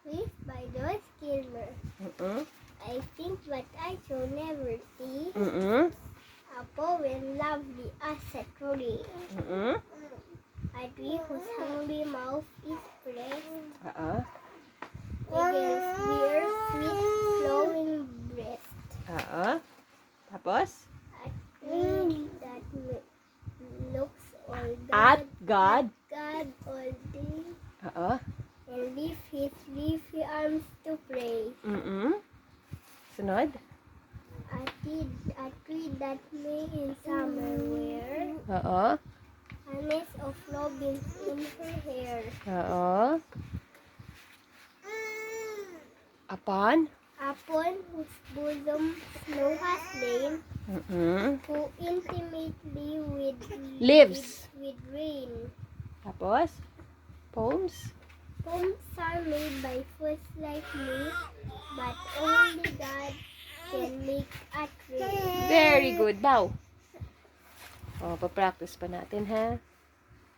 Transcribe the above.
Please by those killer. I think what I shall never see. A poem lovely as a tree. A tree whose hungry mouth is pressed against their sweet flowing breast. Tapos? A tree that looks all At God. God all day. And lift his leafy arms to pray. Sunod? A tree that may in summer wear a nest of robins in her hair. Upon whose bosom snow has lain, who intimately Lives. with rain. Tapos? Poems? Poems are made by foot like me, but only God can make a tree. Very good. Daw. Pa-practice pa natin, ha?